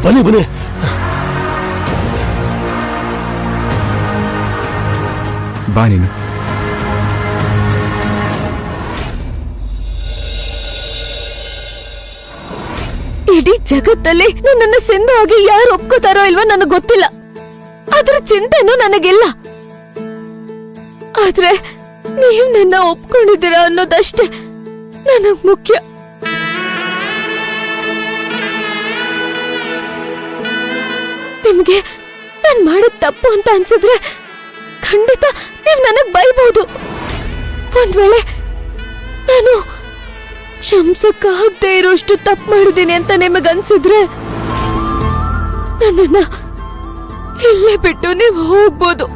ಬನ್ನಿ ಬನ್ನಿ. ಬಾ ನೀನು. ಇಡೀ ಜಗತ್ತಲ್ಲಿ ನನ್ನನ್ನು ಸಿಂಧು ಆಗಿ ಯಾರು ಒಪ್ಕೋತಾರೋ ಇಲ್ವೋ ನನಗೆ ಗೊತ್ತಿಲ್ಲ. ಅದ್ರ ಚಿಂತೆನೂ ನನಗಿಲ್ಲ. ಆದ್ರೆ ನೀವು ನನ್ನ ಒಪ್ಕೊಂಡಿದ್ದೀರಾ ಅನ್ನೋದಷ್ಟೇ ನನಗ್ ಮುಖ್ಯ. ನಿಮ್ಗೆ ನಾನ್ ಮಾಡಿದ ತಪ್ಪು ಅಂತ ಅನ್ಸಿದ್ರೆ ಖಂಡಿತ ನೀವ್ ನನಗ್ ಬೈಬಹುದು. ಒಂದ್ ವೇಳೆ ನಾನು ಕ್ಷಮಿಸಕ್ಕಾಗದೆ ಇರೋಷ್ಟು ತಪ್ಪು ಮಾಡಿದ್ದೀನಿ ಅಂತ ನಿಮಗನ್ಸಿದ್ರೆ ನನ್ನನ್ನ ಇಲ್ಲೇ ಬಿಟ್ಟು ನೀವು ಹೋಗ್ಬೋದು.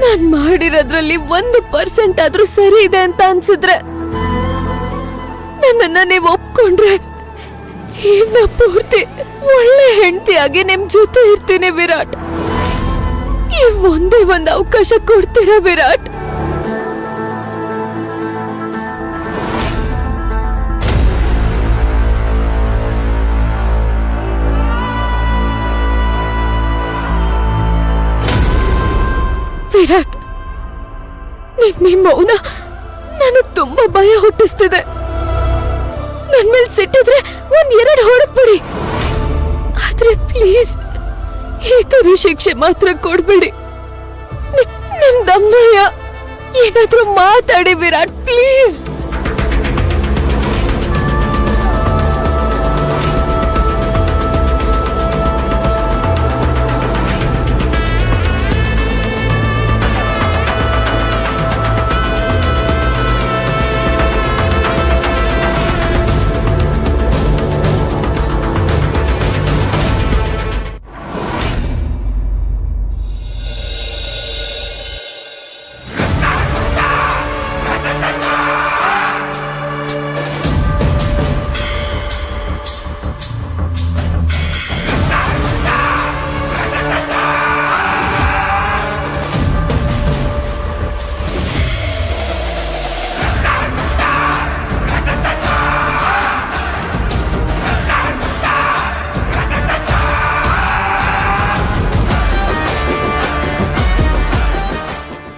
ನಾನ್ ಮಾಡಿರೋದ್ರಲ್ಲಿ 1% ಆದ್ರೂ ಸರಿ ಇದೆ ಅಂತ ಅನ್ಸಿದ್ರೆ ನನ್ನನ್ನ ನೀವು ಒಪ್ಕೊಂಡ್ರೆ ಜೀವನ ಪೂರ್ತಿ ಒಳ್ಳೆ ಹೆಂಡತಿಯಾಗಿ ನಿಮ್ ಜೊತೆ ಇರ್ತೀನಿ ವಿರಾಟ್. ಈ ಒಂದೇ ಒಂದು ಅವಕಾಶ ಕೊಡ್ತೀರಾ ವಿರಾಟ್? ವಿರಾಟ್, ನಿಮ್ಮ ಮೌನ ನನಗ್ ತುಂಬಾ ಭಯ ಹುಟ್ಟಿಸ್ತಿದೆ. ನನ್ ಮೇಲೆ ಸಿಟ್ಟಿದ್ರೆ 1-2 ಹೊಡಕ್ಬಿಡಿ. ಆದ್ರೆ ಪ್ಲೀಸ್ ಈ ತರ ಶಿಕ್ಷೆ ಮಾತ್ರ ಕೊಡ್ಬೇಡಿ. ನಿಮ್ ದಮ್ಮಯ್ಯ ಏನಾದ್ರೂ ಮಾತಾಡಿ ವಿರಾಟ್, ಪ್ಲೀಸ್.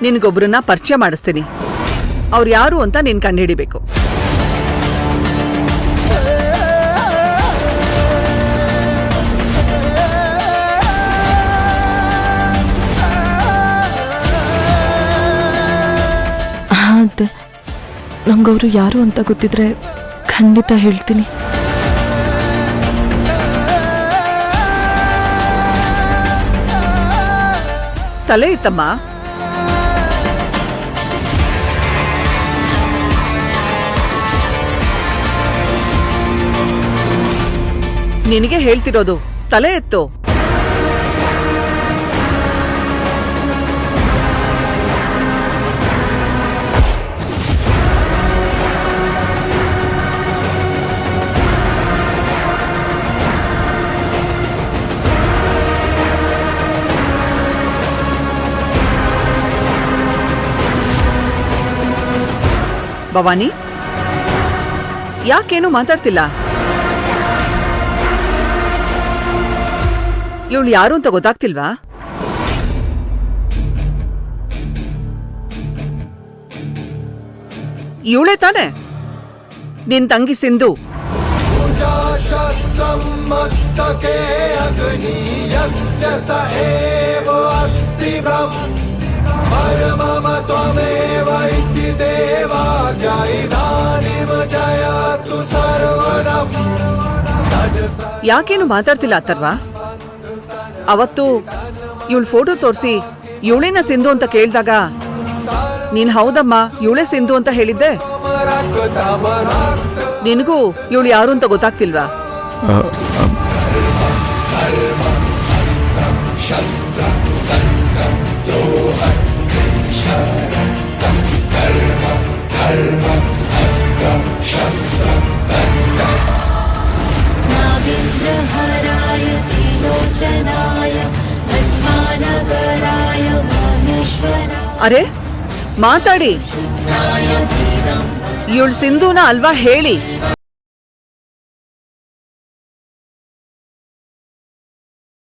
ನಿನ್ಗೊಬ್ರನ್ನ ಪರಿಚಯ ಮಾಡಿಸ್ತೀನಿ. ಅವ್ರು ಯಾರು ಅಂತ ನೀನ್ ಕಂಡುಹಿಡಿಬೇಕು. ಅದೇ ನಂಗವರು ಯಾರು ಅಂತ ಗೊತ್ತಿದ್ರೆ ಖಂಡಿತ ಹೇಳ್ತೀನಿ. ತಲೆ ಇತ್ತಮ್ಮ. ನಿನಗೆ ಹೇಳ್ತಿರೋದು, ತಲೆ ಎತ್ತು. ಭವಾನಿ, ಯಾಕೇನು ಮಾತಾಡ್ತಿಲ್ಲ? ಇವಳು ಯಾರು ಅಂತ ಗೊತ್ತಾಗ್ತಿಲ್ವಾ? ಇವಳೇ ತಾನೆ ನಿನ್ ತಂಗಿ ಸಿಂಧು. ಯಾಕೇನು ಮಾತಾಡ್ತಿಲ್ಲ ಅಥರ್ವ? ಅವತ್ತು ಇವಳು ಫೋಟೋ ತೋರಿಸಿ ಇವಳೇನ ಸಿಂಧು ಅಂತ ಕೇಳಿದಾಗ ನೀನ್ ಹೌದಮ್ಮ ಇವಳೇ ಸಿಂಧು ಅಂತ ಹೇಳಿದ್ದೆ. ನಿನಗೂ ಇವಳು ಯಾರು ಅಂತ ಗೊತ್ತಾಗ್ತಿಲ್ವಾ? ಅರೆ ಮಾತಾಡಿ. ಇವಳು ಸಿಂಧುನ ಅಲ್ವಾ ಹೇಳಿ.